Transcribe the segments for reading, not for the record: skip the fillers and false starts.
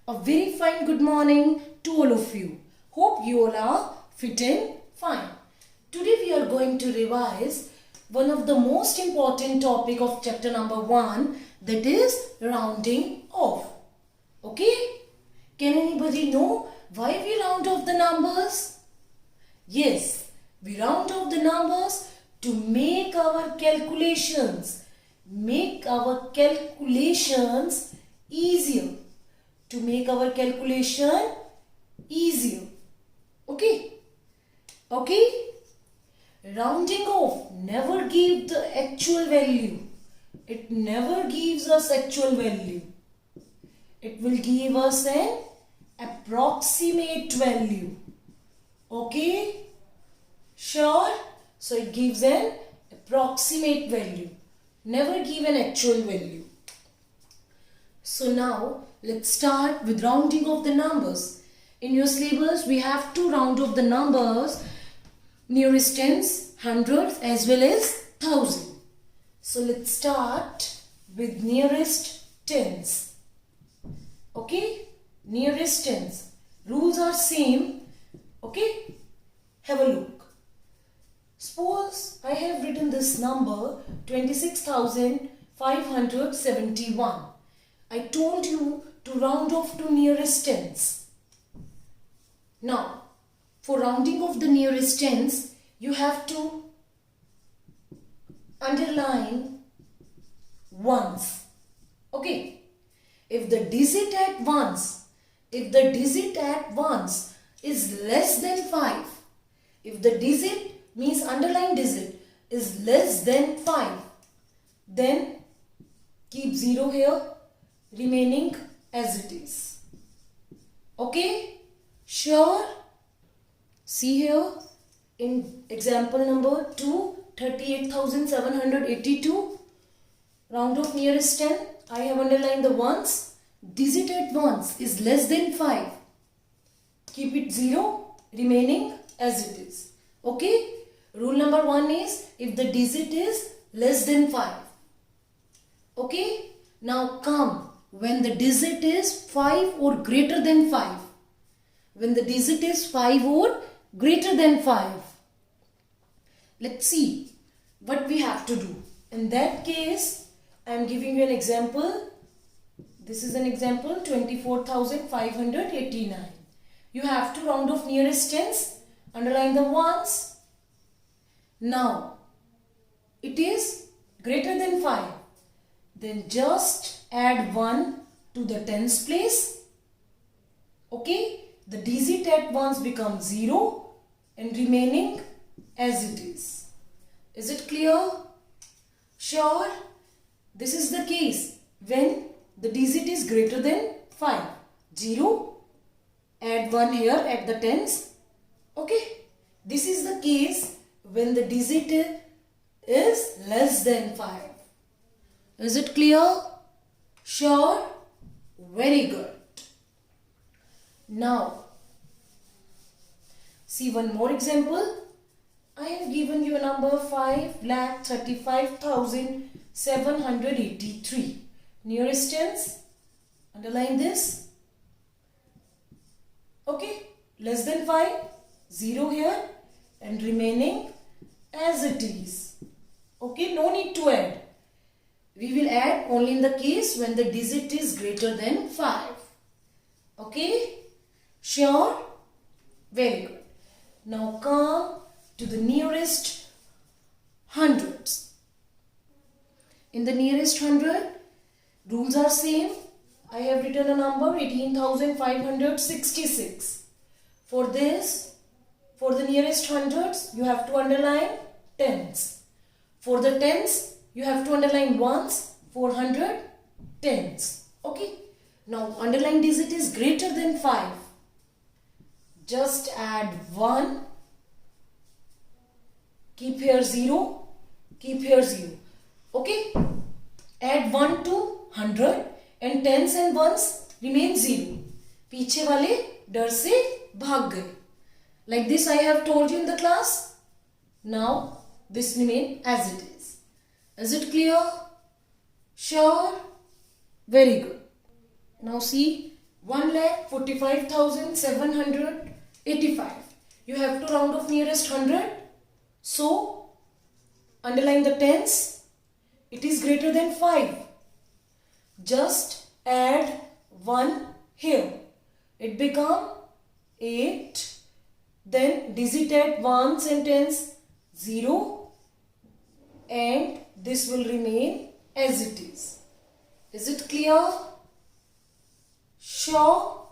A very fine good morning to all of you. Hope you all are fit and fine. Today we are going to revise one of the most important topic of chapter number 1, that is rounding off. Okay? Can anybody know why we round off the numbers? Yes, we round off the numbers to make our calculations. Make our calculations easier. To make our calculation easier. Okay? Okay? Rounding off never gives the actual value. It never gives us actual value. It will give us an approximate value. Okay? Sure? So it gives an approximate value. Never give an actual value. So now let's start with rounding off the numbers. In your syllabus we have to round off the numbers nearest tens, hundreds as well as thousand. So let's start with nearest tens. Okay? Nearest tens. Rules are same. Okay? Have a look. Suppose I have written this number 26,571. I told you to round off to nearest tens. Now, for rounding off the nearest tens, you have to underline ones. Okay? If the digit at ones is less than 5, if the digit means underline digit is less than 5, then keep 0 here, remaining as it is. Okay? Sure? See here in example number 2, 38,782. Round off nearest 10. I have underlined the ones. Digit at ones is less than 5. Keep it 0, remaining as it is. Okay? Rule number 1 is if the digit is less than 5. Okay? Now come when the digit is 5 or greater than 5. When the digit is 5 or greater than 5. Let's see what we have to do. In that case, I am giving you an example. This is an example 24,589. You have to round off nearest tens. Underline the ones. Now, it is greater than 5. Then just add 1 to the tens place. Okay? The digit at ones becomes 0 and remaining as it is. Is it clear? Sure? This is the case when the digit is greater than 5. 0. Add 1 here at the tens. Okay? This is the case when the digit is less than 5. Is it clear? Sure? Very good. Now, see one more example. I have given you a number 5,35,783. Nearest tens. Underline this. Okay? Less than 5. 0 here. And remaining as it is. Okay? No need to add. We will add only in the case when the digit is greater than 5. Okay? Sure? Very good. Now come to the nearest hundreds. In the nearest hundred, rules are same. I have written a number 18,566. For this, for the nearest hundreds, you have to underline tens. For the tens, you have to underline ones. 400 tens. Okay? Now, underlying digit is greater than 5. Just add 1. Keep here 0. Keep here 0. Okay? Add 1 to 100 and tens and ones remain 0. पीछे वाले डर से भाग गए. Like this I have told you in the class. Now, this remain as it is. Is it clear? Sure? Very good. Now see 1,45,785. You have to round off nearest 100. So, underline the tens. It is greater than 5. Just add 1 here. It become 8. Then digit at ones and tens 0. And this will remain as it is. Is it clear? Sure?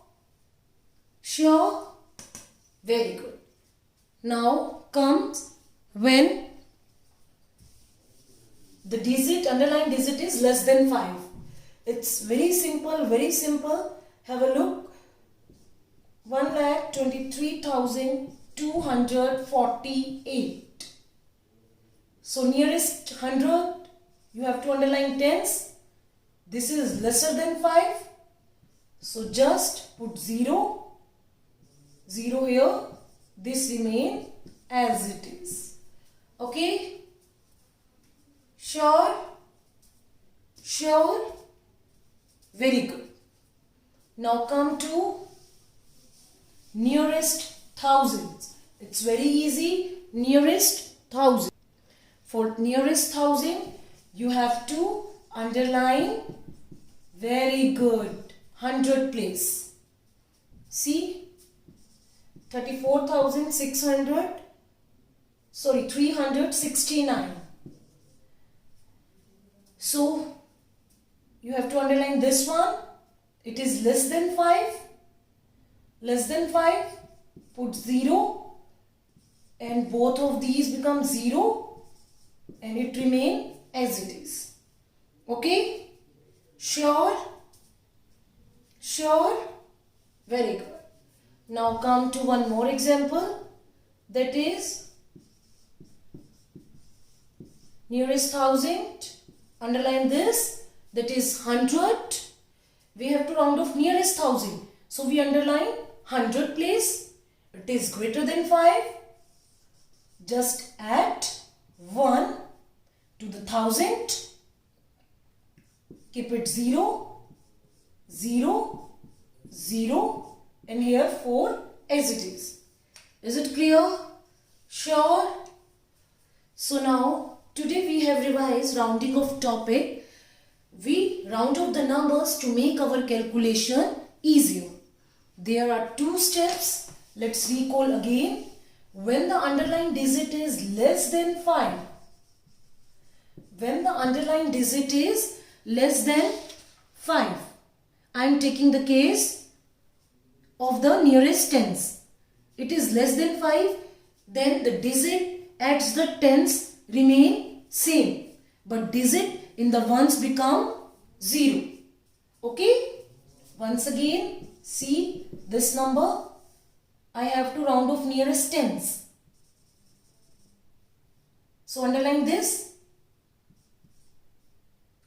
Sure? Very good. Now comes when the digit, underlying digit is less than 5. It's very simple, very simple. Have a look. 1,23,248. So nearest 100, you have to underline tens. This is lesser than 5. So just put 0. 0 here. This remain as it is. Okay? Sure? Sure? Very good. Now come to nearest thousands. It's very easy. Nearest thousand. For nearest thousand, you have to underline. Very good. 100 place. See? 369. So, you have to underline this one. It is less than 5. Less than 5. Put 0. And both of these become 0. And it remain as it is. Okay? Sure? Sure? Very good. Now come to one more example. That is nearest thousand. Underline this. That is 100. We have to round off nearest thousand. So we underline 100 place. It is greater than 5. Just add 1 to the thousand. Keep it 0, 0, 0. And here 4 as it is. Is it clear? Sure? So now today we have revised rounding of topic. We round off the numbers to make our calculation easier. There are 2 steps. Let's recall again. When the underlying digit is less than 5. When the underlying digit is less than 5. I am taking the case of the nearest tens. It is less than 5, then the digit adds the tens remain same, but digit in the ones become 0. Okay? Once again, see this number. I have to round off nearest tens. So underline this.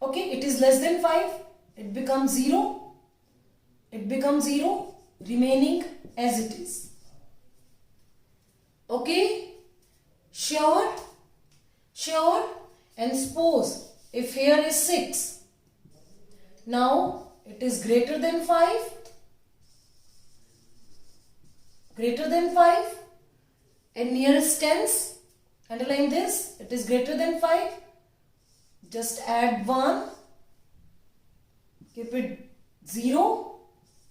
Okay, it is less than 5. It becomes 0. It becomes 0. Remaining as it is. Okay? Sure? Sure? And suppose if here is 6. Now it is greater than 5. Greater than 5. And nearest tens. Underline this. It is greater than 5. Just add 1. Keep it 0.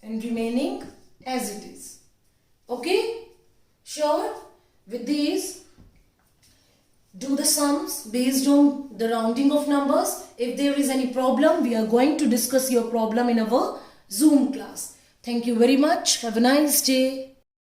And remaining as it is. Okay? Sure? With these, do the sums based on the rounding of numbers. If there is any problem, we are going to discuss your problem in our Zoom class. Thank you very much. Have a nice day.